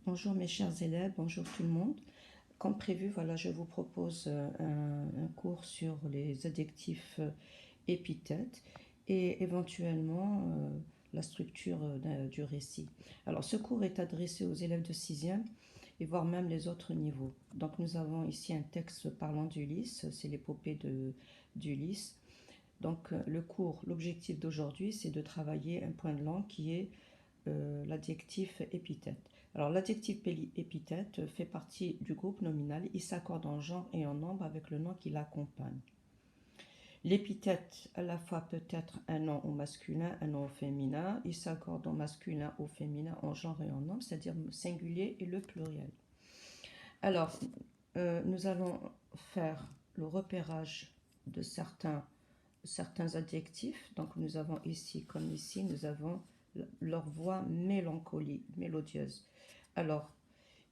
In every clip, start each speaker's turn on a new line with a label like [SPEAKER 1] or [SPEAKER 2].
[SPEAKER 1] Bonjour mes chers élèves, bonjour tout le monde. Comme prévu, voilà, je vous propose un cours sur les adjectifs épithètes et éventuellement la structure du récit. Alors ce cours est adressé aux élèves de 6e et voire même les autres niveaux. Donc nous avons ici un texte parlant d'Ulysse, c'est l'épopée d'Ulysse. Donc le cours, l'objectif d'aujourd'hui, c'est de travailler un point de langue qui est l'adjectif épithète. Alors l'adjectif épithète fait partie du groupe nominal, il s'accorde en genre et en nombre avec le nom qui l'accompagne. L'épithète à la fois peut être un nom au masculin, un nom au féminin, il s'accorde en masculin, au féminin, en genre et en nombre, c'est-à-dire singulier et le pluriel. Alors nous allons faire le repérage de certains adjectifs. Donc nous avons ici, comme ici, nous avons leur voix mélodieuse. Alors,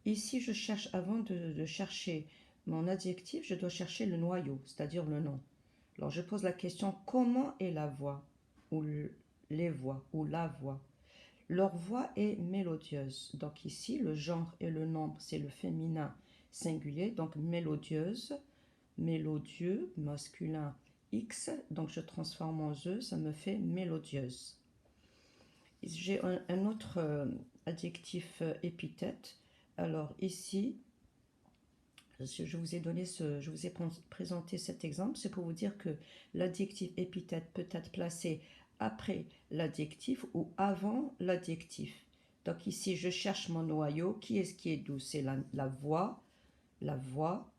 [SPEAKER 1] ici, je cherche, avant de chercher mon adjectif, je dois chercher le noyau, c'est-à-dire le nom. Alors, je pose la question, comment est la voix, ou les voix, ou la voix? Leur voix est mélodieuse. Donc ici, le genre et le nombre, c'est le féminin singulier, donc mélodieuse, mélodieux, masculin X, donc je transforme en E, ça me fait mélodieuse. J'ai un autre adjectif épithète. Alors ici, je vous ai présenté cet exemple, c'est pour vous dire que l'adjectif épithète peut être placé après l'adjectif ou avant l'adjectif. Donc ici, je cherche mon noyau. Qui est-ce qui est doux? C'est la voix, la voix.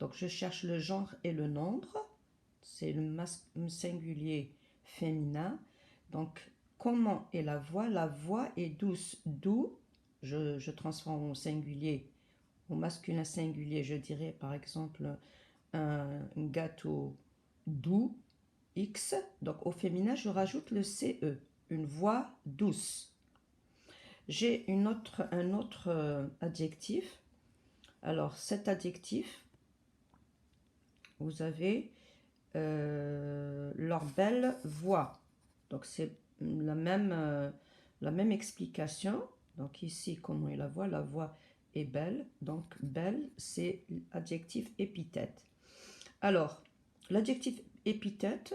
[SPEAKER 1] Donc je cherche le genre et le nombre. C'est le singulier féminin. Donc comment est la voix? La voix est douce, doux. Je transforme au singulier, au masculin singulier, je dirais par exemple un gâteau doux, X. Donc au féminin, je rajoute le CE, une voix douce. J'ai un autre adjectif. Alors cet adjectif, vous avez leur belle voix. Donc c'est la même explication. Donc ici, comment est la voix? La voix est belle. Donc belle, c'est l'adjectif épithète. Alors, l'adjectif épithète,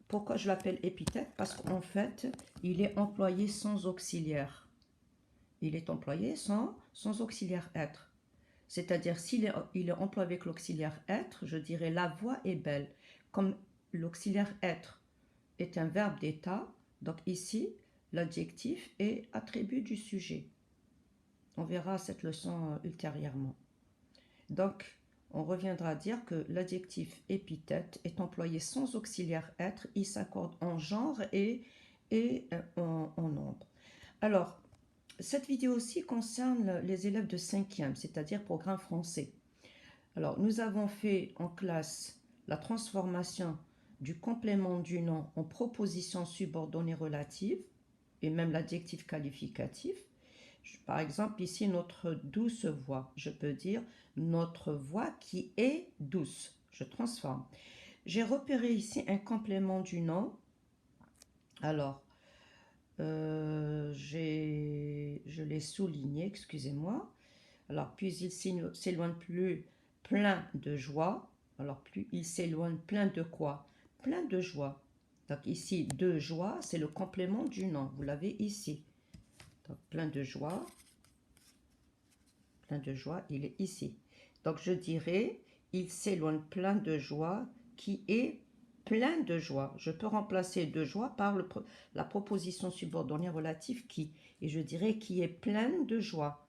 [SPEAKER 1] pourquoi je l'appelle épithète? Parce qu'en fait, il est employé sans auxiliaire. Il est employé sans auxiliaire être. C'est-à-dire, s'il il est employé avec l'auxiliaire être, je dirais la voix est belle. Comme l'auxiliaire être est un verbe d'état, donc ici, l'adjectif est attribut du sujet. On verra cette leçon ultérieurement. Donc, on reviendra à dire que l'adjectif épithète est employé sans auxiliaire être, il s'accorde en genre et en nombre. Alors, cette vidéo aussi concerne les élèves de 5e, c'est-à-dire programme français. Alors, nous avons fait en classe la transformation du complément du nom en proposition subordonnée relative et même l'adjectif qualificatif. Par exemple, ici, notre douce voix. Je peux dire notre voix qui est douce. Je transforme. J'ai repéré ici un complément du nom. Alors, je l'ai souligné, excusez-moi. Alors, plus il s'éloigne plus plein de joie. Alors, plus il s'éloigne plein de quoi? Plein de joie. Donc, ici, de joie, c'est le complément du nom. Vous l'avez ici. Donc, plein de joie, il est ici. Donc, je dirais, il s'éloigne plein de joie, qui est plein de joie. Je peux remplacer de joie par la proposition subordonnée relative qui. Et je dirais qui est plein de joie.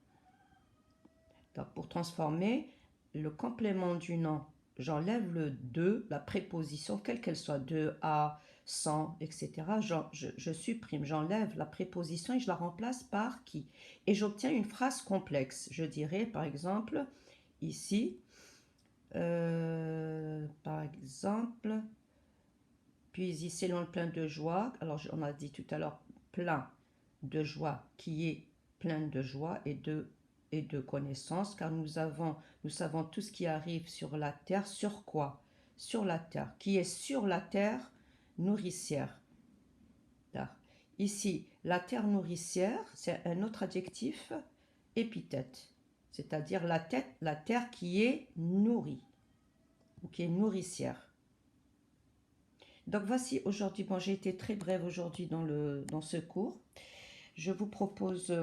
[SPEAKER 1] Donc, pour transformer le complément du nom, j'enlève le de, la préposition, quelle qu'elle soit, de, à, sans, etc. Je supprime, j'enlève la préposition et je la remplace par qui. Et j'obtiens une phrase complexe. Je dirais, par exemple, ici, par exemple, puis il s'éloigne plein de joie. Alors, on a dit tout à l'heure, plein de joie, qui est plein de joie et de connaissances, car nous savons tout ce qui arrive sur la terre. Sur quoi? Sur la terre. Qui est sur la terre nourricière. Là. Ici, la terre nourricière, c'est un autre adjectif épithète, c'est-à-dire la terre qui est nourrie, ou qui est nourricière. Donc voici aujourd'hui, bon j'ai été très brève aujourd'hui dans ce cours. Je vous propose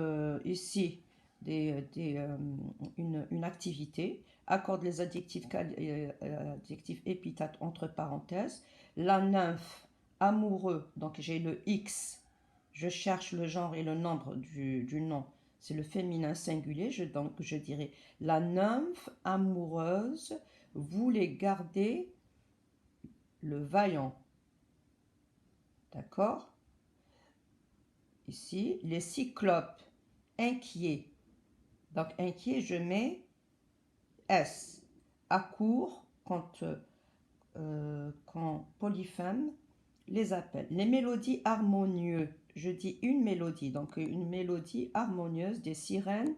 [SPEAKER 1] ici une activité. Accorde les adjectifs, adjectifs épithètes entre parenthèses. La nymphe, amoureux, donc j'ai le X. Je cherche le genre et le nombre du nom. C'est le féminin singulier. Donc je dirais la nymphe amoureuse voulait garder le vaillant. D'accord? Ici, les cyclopes, inquiets. Donc, inquiet, je mets S. Accourt, quand Polyphème les appelle. Les mélodies harmonieuses, je dis une mélodie, donc une mélodie harmonieuse des sirènes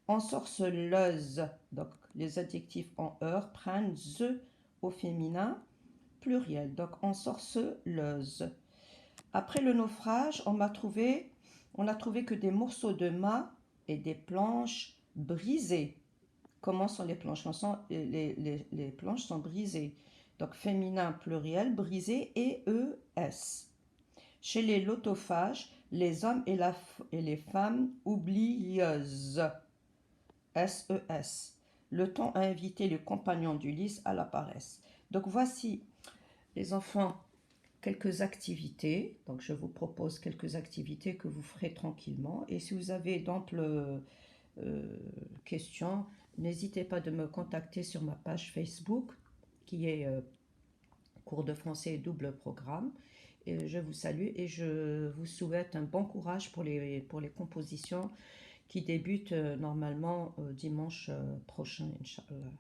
[SPEAKER 1] ensorceleuses. Donc, les adjectifs en heure prennent ze au féminin, pluriel, donc ensorceleuse. Après le naufrage, on a trouvé que des morceaux de mât et des planches brisées. Comment sont les planches? Les planches sont brisées. Donc féminin pluriel, brisé, E-E-S. Chez les lotophages, les hommes et les femmes oublieuses. S-E-S. Le temps a invité les compagnons d'Ulysse à la paresse. Donc voici, les enfants, quelques activités. Donc je vous propose quelques activités que vous ferez tranquillement. Et si vous avez d'amples questions, n'hésitez pas de me contacter sur ma page Facebook qui est cours de français double programme. Et je vous salue et je vous souhaite un bon courage pour les compositions qui débutent normalement dimanche prochain, Inch'Allah.